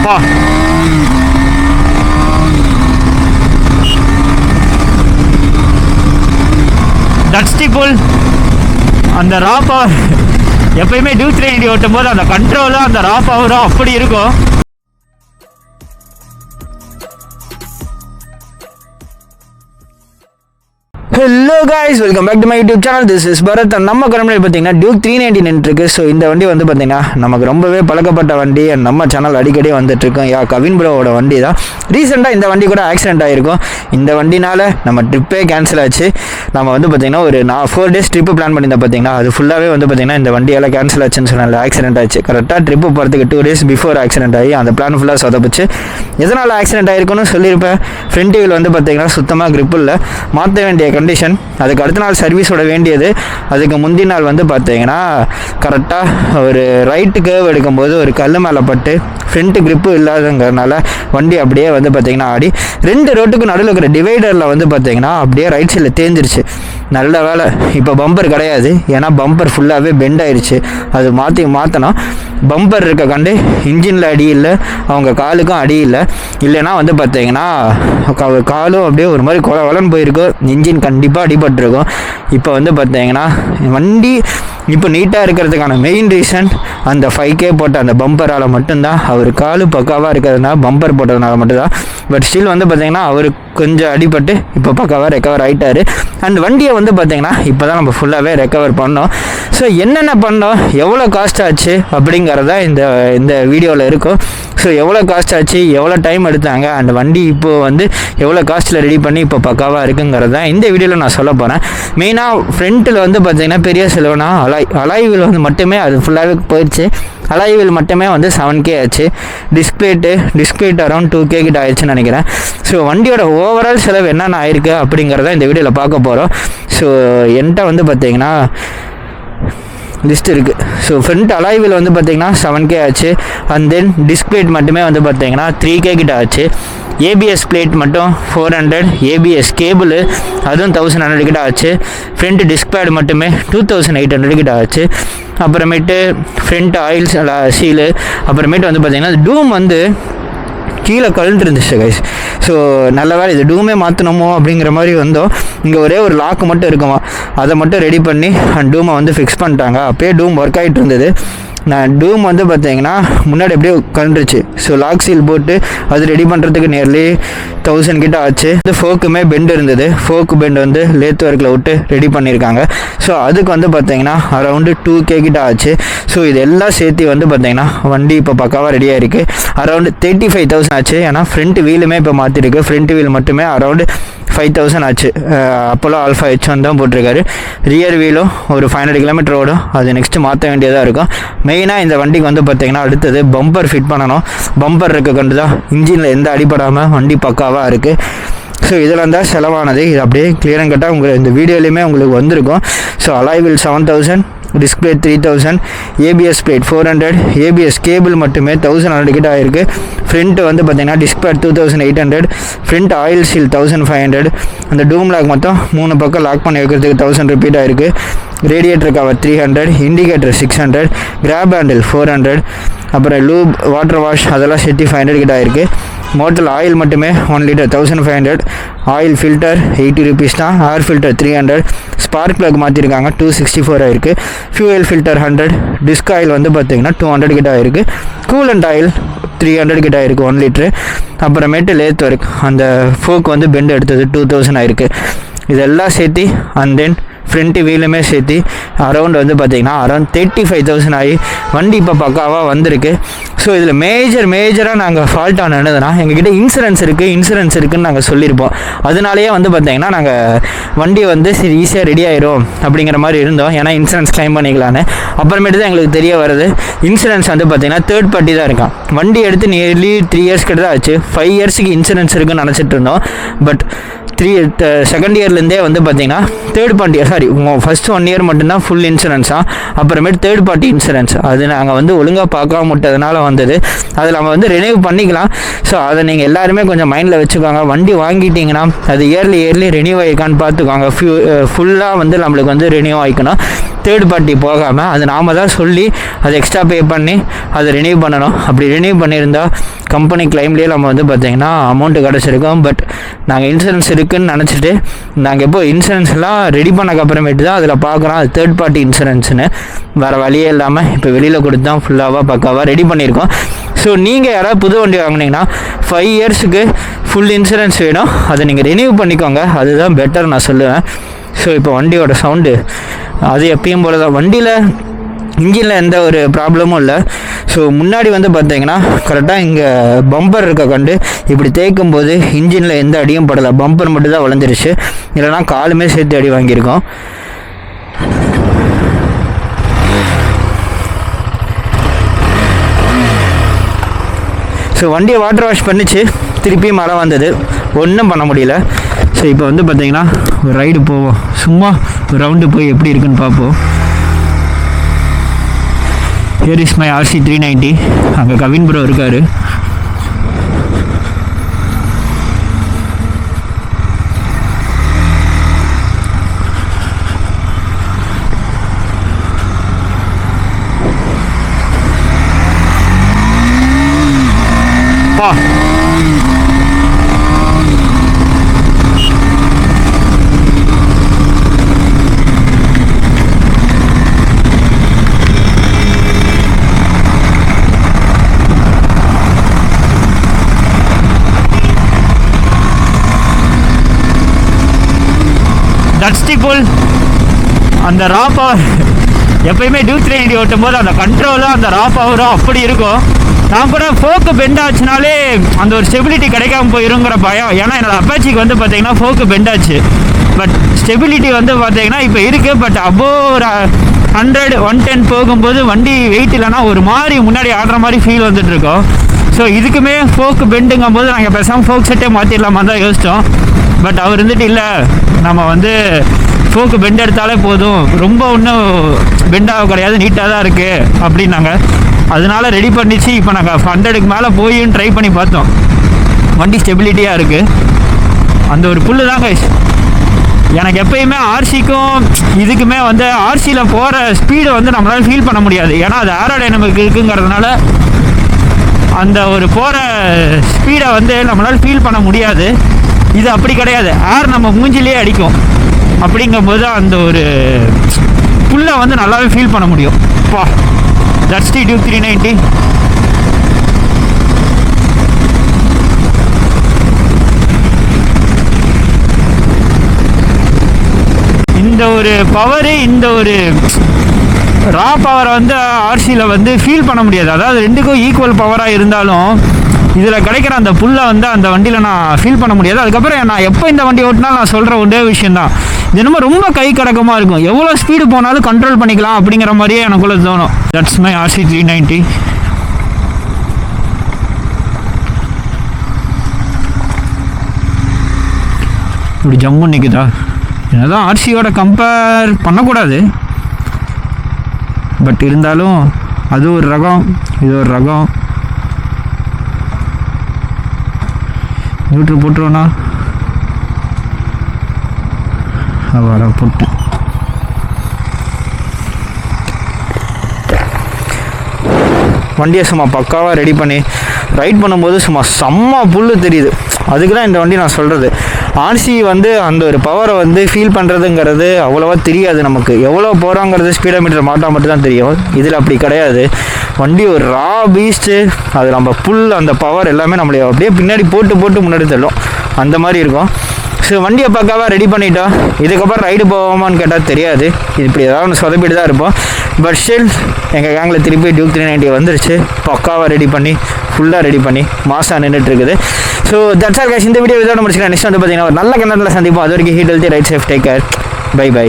பா டஸ்டி புல் அந்த ரா பவர் எப்பயுமே டியூ 390 ஓட்டும் போது அந்த கண்ட்ரோலும் அந்த ரா பவரும் அப்படி இருக்கும். Hello guys, welcome back to my YouTube channel. This is Bharath. நம்ம கம்பெனி பார்த்தீங்கன்னா டியூக் 390 நின்றுருக்கு. ஸோ இந்த வண்டி வந்து பார்த்தீங்கன்னா நமக்கு ரொம்பவே பழக்கப்பட்ட வண்டி. நம்ம சேனல் அடிக்கடி வந்துட்டு இருக்கோம். கவின் ப்ரோவோட வண்டி தான். ரீசெண்டாக இந்த வண்டி கூட ஆக்சிடென்ட் ஆகிருக்கும். இந்த வண்டினால நம்ம ட்ரிப்பே கேன்சல் ஆச்சு. நம்ம வந்து பார்த்தீங்கன்னா ஒரு 4 days ட்ரிப்பு பிளான் பண்ணியிருந்தேன். பார்த்தீங்கன்னா அது ஃபுல்லாகவே வந்து பார்த்தீங்கன்னா இந்த வண்டியால் கேன்சல் ஆச்சுன்னு சொன்னால ஆக்சிடென்ட் ஆச்சு. கரெக்டாக ட்ரிப்பு போகிறதுக்கு 2 days பிஃபோர் ஆக்சிடென்ட் ஆகி அந்த பிளான் ஃபுல்லாக சொதப்பிச்சு. எதனால் ஆக்சிடென்ட் ஆகிருக்குன்னு சொல்லியிருப்பேன். ஃப்ரண்ட் வீல் வந்து பார்த்தீங்கன்னா சுத்தமாக கிரிப் இல்லை, மாற்ற வேண்டிய கண்டிஷன். அதுக்கு அடுத்த நாள் சர்வீஸோட வேண்டியது. அதுக்கு முந்தின நாள் வந்து பார்த்தீங்கன்னா கரெக்டாக ஒரு ரைட்டு கேர்வ் எடுக்கும்போது ஒரு கல் மேலே பட்டு ஃப்ரண்ட் கிரிப்பு இல்லாதங்கிறதுனால வண்டி அப்படியே வந்து பார்த்தீங்கன்னா ஆடி 2 ரோட்டுக்கு நடுவில் இருக்கிற டிவைடரில் வந்து பார்த்தீங்கன்னா அப்படியே ரைட் சைடில் தேஞ்சிருச்சு. நல்ல வேலை இப்போ பம்பர் கிடையாது, ஏன்னா பம்பர் ஃபுல்லாகவே பெண்ட் ஆயிடுச்சு. அது மாற்றணும். பம்பர் இருக்க கண்டு இன்ஜினில் அடி இல்லை, அவங்க காலுக்கும் அடி இல்லை. இல்லைன்னா வந்து பார்த்தீங்கன்னா காலும் அப்படியே ஒரு மாதிரி வளன்னு போயிருக்கும். இன்ஜின் கண்டிப்பாக அடிபட்டிருக்கும். இப்போ வந்து பார்த்தீங்கன்னா வண்டி இப்போ நீட்டாக இருக்கிறதுக்கான மெயின் ரீசன் அந்த 5K போட்ட அந்த பம்பரால் மட்டும்தான். அவர் காலு பக்காவாக இருக்கிறதுனால பம்பர் போட்டதுனால மட்டும்தான். பட் ஸ்டில் வந்து பார்த்தீங்கன்னா அவர் கொஞ்சம் அடிபட்டு இப்போ பக்காவாக ரெக்கவர் ஆகிட்டார். அண்ட் வண்டியை வந்து பார்த்தீங்கன்னா இப்போ தான் நம்ம ஃபுல்லாகவே ரெக்கவர் பண்ணோம். ஸோ என்னென்ன பண்ணோம், எவ்வளோ காஸ்ட் ஆச்சு அப்படிங்கிறதா இந்த வீடியோவில் இருக்கும். ஸோ எவ்வளோ காஸ்ட் ஆச்சு, எவ்வளோ டைம் எடுத்தாங்க, அந்த வண்டி இப்போது வந்து எவ்வளோ காஸ்ட்டில் ரெடி பண்ணி இப்போ பக்காவாக இருக்குங்கிறது தான் இந்த வீடியோவில் நான் சொல்ல போகிறேன். மெயினாக ஃப்ரண்ட்டில் வந்து பார்த்தீங்கன்னா பெரிய செலவுனா அலாய் வீல் வந்து மட்டுமே அது ஃபுல்லாகவே போயிடுச்சு. அலாய் வீல் மட்டுமே வந்து 7K ஆச்சு. டிஸ்பிளேட் அரௌண்ட் 2K கிட்ட ஆயிடுச்சுன்னு நினைக்கிறேன். ஸோ வண்டியோட ஓவரால் செலவு என்னென்ன ஆயிருக்கு அப்படிங்கிறத இந்த வீடியோவில் பார்க்க போகிறோம். ஸோ என்கிட்ட வந்து பார்த்தீங்கன்னா லிஸ்ட் இருக்குது. ஸோ ஃப்ரண்ட் அலாய் வீல் வந்து பார்த்தீங்கன்னா 7K ஆச்சு. அண்ட் தென் டிஸ்பிளேட் மட்டுமே வந்து பார்த்தீங்கன்னா 3K கிட்ட ஆச்சு. ஏபிஎஸ் பிளேட் மட்டும் 400, ஏபிஎஸ் கேபிள் அதுவும் 1100 கிட்ட ஆச்சு. ஃப்ரண்ட் டிஸ்க் பேட் மட்டுமே 2800 கிட்ட ஆச்சு. அப்புறமேட்டு ஃப்ரண்ட் ஆயில் சீலு, அப்புறமேட்டு வந்து பார்த்திங்கன்னா டூம் வந்து கீழே கழுண்டு இருந்துச்சு கைஸ். ஸோ நல்ல வேலை இது டூமே மாற்றணுமோ அப்படிங்கிற மாதிரி வந்தோம். இங்கே ஒரே ஒரு லாக்கு மட்டும் இருக்குமா, அதை மட்டும் ரெடி பண்ணி டூமை வந்து ஃபிக்ஸ் பண்ணிட்டாங்க. அப்போயே டூம் ஒர்க் ஆகிட்டு இருந்தது. நான் டூம் வந்து பார்த்தீங்கன்னா முன்னாடி எப்படியோ கண்டுருச்சு. ஸோ லாக் சீல் போட்டு அது ரெடி பண்ணுறதுக்கு நியர்லி 1000 கிட்ட ஆச்சு. இந்த ஃபோக்குமே பெண்டு இருந்தது. ஃபோக்கு பெண்டு வந்து லேத் ஒர்க்கில் விட்டு ரெடி பண்ணியிருக்காங்க. ஸோ அதுக்கு வந்து பார்த்தீங்கன்னா அரௌண்டு 2K கிட்ட ஆச்சு. ஸோ இதெல்லாம் சேர்த்து வந்து பார்த்தீங்கன்னா வண்டி இப்போ பக்காவாக ரெடியாக இருக்குது. அரௌண்டு 35,000 ஆச்சு. ஏன்னா ஃப்ரண்ட் வீலுமே இப்போ மாற்றிருக்கு. ஃப்ரண்ட் வீல் மட்டுமே அரௌண்டு 5000 ஆச்சு. அப்போலோ ஆல்ஃபா H1 தான் போட்டிருக்காரு. ரியர் வீலும் ஒரு 500 கிலோமீட்டர் ஓடும். அது நெக்ஸ்ட்டு மாற்ற வேண்டியதாக இருக்கும். மெயினாக இந்த வண்டிக்கு வந்து பார்த்தீங்கன்னா அடுத்தது பம்பர் ஃபிட் பண்ணணும். பம்பர் இருக்க கண்டு தான் இன்ஜினில் எந்த அடிப்படாமல் வண்டி பக்காவாக இருக்குது. ஸோ இதெல்லாம் தான் செலவானது. இது அப்படியே கிளியராக கேட்டால் உங்களுக்கு இந்த வீடியோலையுமே உங்களுக்கு வந்திருக்கும். So alloy wheel 7000, display 3000, ABS plate 400, ABS cable மட்டுமே 1100 கிட்ட ஆயிருக்கு. ஃப்ரண்ட்டு வந்து பார்த்தீங்கன்னா டிஸ்பிளே 2800, ஃப்ரண்ட் ஆயில் சீல் 1500, அந்த டூம் லாக் மொத்தம் 3 பக்கம் லாக் பண்ணி வைக்கிறதுக்கு 1000 ரிப்பீட் ஆயிருக்கு. Radiator cover 300, indicator 600, graph handle 400, அப்புறம் லூப் வாட்டர் வாஷ் அதெல்லாம் சேர்த்து 500 கிட்ட ஆயிருக்கு. மோட்டரில் ஆயில் மட்டுமே 1 லிட்டர் 1500, ஆயில் ஃபில்டர் 80 ருபீஸ் தான், ஏர் ஃபில்டர் 300, ஸ்பார்க் ப்ளக் மாற்றிருக்காங்க 264 ஆயிருக்கு. ஃபியூயல் ஃபில்டர் 100, டிஸ்க் ஆயில் வந்து பார்த்தீங்கன்னா 200 கிட்ட ஆயிருக்கு. கூலண்ட் ஆயில் 300 கிட்ட ஆயிருக்கு 1 லிட்ரு. அப்புறமேட்டு லேத் ஒர்க் அந்த ஃபோக் வந்து பெண்ட் எடுத்தது 2000 ஆயிருக்கு. இதெல்லாம் சேர்த்து அண்ட் தென் ஃப்ரண்ட் வீலுமே சேர்த்து அரௌண்ட் வந்து பார்த்திங்கன்னா அரௌண்ட் 35,000 ஆகி வண்டி இப்போ பக்காவாக வந்திருக்கு. ஸோ இதில் மேஜராக நாங்கள் ஃபால்ட் ஆனதுன்னா எங்ககிட்ட இன்சூரன்ஸ் இருக்குதுன்னு நாங்கள் சொல்லியிருப்போம். அதனாலேயே வந்து பார்த்திங்கன்னா நாங்கள் வண்டி வந்து சரி ஈஸியாக ரெடி ஆயிரும் அப்படிங்கிற மாதிரி இருந்தோம். ஏன்னா இன்சூரன்ஸ் கிளைம் பண்ணிக்கலான்னு. அப்புறமேட்டு தான் எங்களுக்கு தெரிய வருது இன்சூரன்ஸ் வந்து பார்த்திங்கன்னா தேர்ட் பார்ட்டி தான் இருக்கான். வண்டி எடுத்து நியர்லி 3 இயர்ஸ் கிட்ட தான் ஆச்சு. 5 இயர்ஸுக்கு இன்சூரன்ஸ் இருக்குன்னு நினச்சிட்டு இருந்தோம். பட் செகண்ட் இயர்லேருந்தே வந்து பார்த்தீங்கன்னா தேர்ட் பார்ட்டி ஃபர்ஸ்ட் 1 இயர் மட்டும்தான் ஃபுல் இன்சூரன்ஸாக, அப்புறமேட்டு தேர்ட் பார்ட்டி இன்சூரன்ஸ் அது நாங்கள் வந்து ஒழுங்காக பார்க்காம விட்டதுனால வந்தது. அதில் நம்ம வந்து ரினியூ பண்ணிக்கலாம். ஸோ அதை நீங்கள் எல்லாருமே கொஞ்சம் மைண்டில் வச்சுக்கோங்க. வண்டி வாங்கிட்டீங்கன்னா அது இயர்லி ரினியூ ஆகிக்கான்னு பார்த்துக்கோங்க. ஃபுல்லாக வந்து நம்மளுக்கு வந்து ரினியூ ஆகிக்கணும், தேர்ட் பார்ட்டி போகாமல். அது நாம் தான் சொல்லி அதை எக்ஸ்ட்ரா பே பண்ணி அதை ரினியூ பண்ணணும். அப்படி ரினியூ பண்ணியிருந்தால் கம்பெனி கிளைம்லேயே நம்ம வந்து பார்த்திங்கன்னா அமௌண்ட்டு கிடச்சிருக்கோம். பட் நாங்கள் இன்சூரன்ஸ் இருக்குதுன்னு நினச்சிட்டு நாங்கள் எப்போ இன்சூரன்ஸ்லாம் ரெடி பண்ணக்கப்புறமேட்டு தான் அதில் பார்க்குறோம் அது தேர்ட் பார்ட்டி இன்சூரன்ஸ்னு. வேறு வழியே இல்லாமல் இப்போ வெளியில் கொடுத்து தான் ஃபுல்லாக பக்காவாக ரெடி பண்ணியிருக்கோம். ஸோ நீங்கள் யாராவது புது வண்டி வாங்கினீங்கன்னா 5 இயர்ஸுக்கு ஃபுல் இன்சூரன்ஸ் வேணும், அதை நீங்கள் ரினியூ பண்ணிக்கோங்க, அதுதான் பெட்டர் நான் சொல்லுவேன். ஸோ இப்போ வண்டியோட சவுண்டு அது எப்பயும் போல தான். வண்டியில் இன்ஜினில் எந்த ஒரு ப்ராப்ளமும் இல்லை. ஸோ முன்னாடி வந்து பார்த்தீங்கன்னா கரெக்டாக இங்கே பம்பர் இருக்க கண்டு இப்படி தேய்க்கும் போது இன்ஜினில் எந்த அடியும் படலை, பம்பர் மட்டும் தான் வளர்ந்துருச்சு, இல்லைனா காலுமே சேர்த்து அடி வாங்கியிருக்கோம். ஸோ வண்டியை வாட்டர் வாஷ் பண்ணிச்சு, திருப்பி மழை வந்தது, ஒன்றும் பண்ண முடியல. ஸோ இப்போ வந்து பார்த்தீங்கன்னா ஒரு ரைடு போவோம், சும்மா ஒரு ரவுண்டு போய் எப்படி இருக்குன்னு பார்ப்போம். Here is my RC 390. அங்கே கவின் ப்ரோ இருக்கார். பா டஸ்டிபுல் அந்த ரா பவர் எப்பயுமே டியூக் 390 ஓட்டும் போது அந்த கண்ட்ரோலும் அந்த ரா பவரும் அப்படி இருக்கும். நான் கூட ஃபோக்கு பெண்ட் ஆச்சுனாலே அந்த ஒரு ஸ்டெபிலிட்டி கிடைக்காம போயிருங்கிற பயம். ஏன்னா என்னோட அப்பாச்சிக்கு வந்து பார்த்தீங்கன்னா ஃபோக்கு பெண்ட் ஆச்சு, பட் ஸ்டெபிலிட்டி வந்து பார்த்தீங்கன்னா இப்போ இருக்குது. பட் அபோவ் ஒரு 100 110 போகும்போது வண்டி வெயிட் இல்லைன்னா ஒரு மாதிரி முன்னாடி ஆடுற மாதிரி ஃபீல் வந்துட்டுருக்கோம். ஸோ இதுக்குமே ஃபோக்கு பெண்டுங்கும் போது நாங்கள் பேசாமல் ஃபோக் செட்டே மாற்றிடலாமா தான் யோசித்தோம். பட் அவர் இருந்துட்டு இல்லை, நம்ம வந்து ஃபோக்கு பெண்ட் எடுத்தாலே போதும், ரொம்ப ஒன்றும் பெண்டாக கிடையாது, நீட்டாக தான் இருக்குது அப்படின்னாங்க. அதனால ரெடி பண்ணிச்சு. இப்போ நாங்கள் 100க்கு மேலே போயும் ட்ரை பண்ணி பார்த்தோம், வண்டி ஸ்டெபிலிட்டியாக இருக்குது. அந்த ஒரு புல்லு தாங்க எனக்கு எப்பயுமே ஆர்சிக்கும் இதுக்குமே வந்து ஆர்சியில் போகிற ஸ்பீடை வந்து நம்மளால் ஃபீல் பண்ண முடியாது. ஏன்னா அது ஏரோடைனமிக் இருக்குங்கிறதுனால அந்த ஒரு போகிற ஸ்பீடை வந்து நம்மளால் ஃபீல் பண்ண முடியாது. இது அப்படி கிடையாது, ஏர் நம்ம மூஞ்சிலே அடிக்கும். அப்படிங்கும்போது அந்த ஒரு புல்லை வந்து நல்லாவே ஃபீல் பண்ண முடியும். பா தட்ஸ் தி டியூக் 390. இந்த ஒரு பவரு, இந்த ஒரு ரா பவரை வந்து ஆர்சியில் வந்து ஃபீல் பண்ண முடியாது. அதாவது ரெண்டுக்கும் ஈக்குவல் பவராக இருந்தாலும் இதில் கிடைக்கிற அந்த புல்லை வந்து அந்த வண்டியில் நான் ஃபீல் பண்ண முடியாது. அதுக்கப்புறம் நான் எப்போ இந்த வண்டி ஓட்டினாலும் நான் சொல்கிற ஒரே விஷயந்தான், தினமும் ரொம்ப கை கடக்கமாக இருக்கும், எவ்வளோ ஸ்பீடு போனாலும் கண்ட்ரோல் பண்ணிக்கலாம் அப்படிங்கிற மாதிரியே எனக்குள்ளே தோணும். That's my RC 390. இப்படி ஜம்மு நிற்குதா, என்னதான் ஆர்சியோட கம்பேர் பண்ணக்கூடாது, பட் இருந்தாலும் அது ஒரு ரகம், இது ஒரு ரகம். நியூட்ரல் போட்டுருவோண்ணா, வர போட்டு வண்டியை சும்மா பக்காவாக ரெடி பண்ணி ரைட் பண்ணும்போது சும்மா செம்ம புல்லு தெரியுது. அதுக்கு தான் இந்த வண்டி நான் சொல்கிறது. ஆர்சி வந்து அந்த ஒரு பவரை வந்து ஃபீல் பண்ணுறதுங்கிறது அவ்வளோவா தெரியாது நமக்கு, எவ்வளோ போகிறாங்கிறது ஸ்பீடோமீட்டர் மாட்டால் மட்டும்தான் தெரியும். இதில் அப்படி கிடையாது, வண்டி ஒரு ரா பீஸ்ட்டு. அது நம்ம புல் அந்த பவர் எல்லாமே நம்மளை அப்படியே பின்னாடி போட்டு முன்னாடி தள்ளும், அந்த மாதிரி இருக்கும். ஸோ வண்டியை பக்காவாக ரெடி பண்ணிட்டோம். இதுக்கப்புறம் ரைடு போவோமான்னு கேட்டால் தெரியாது, இப்படி ஏதாவது ஒன்று சொதப்பிட்டு தான் இருப்போம். பட் ஸ்டில் எங்கள் கேங்கில் திருப்பி டியூக் 390 வந்துருச்சு, பக்காவாக ரெடி பண்ணி ஃபுல்லாக ரெடி பண்ணி மாசாக நின்றுட்டுருக்குது. ஸோ தட்ஸ் ஆல் கைஸ், இந்த வீடியோ இதோட முடிச்சுக்கலாம். நெக்ஸ்ட் வந்து பார்த்தீங்கன்னா ஒரு நல்ல கண்டென்ட்டில் சந்திப்போம். அது வரைக்கும் eat healthy ride safe, take care, bye by.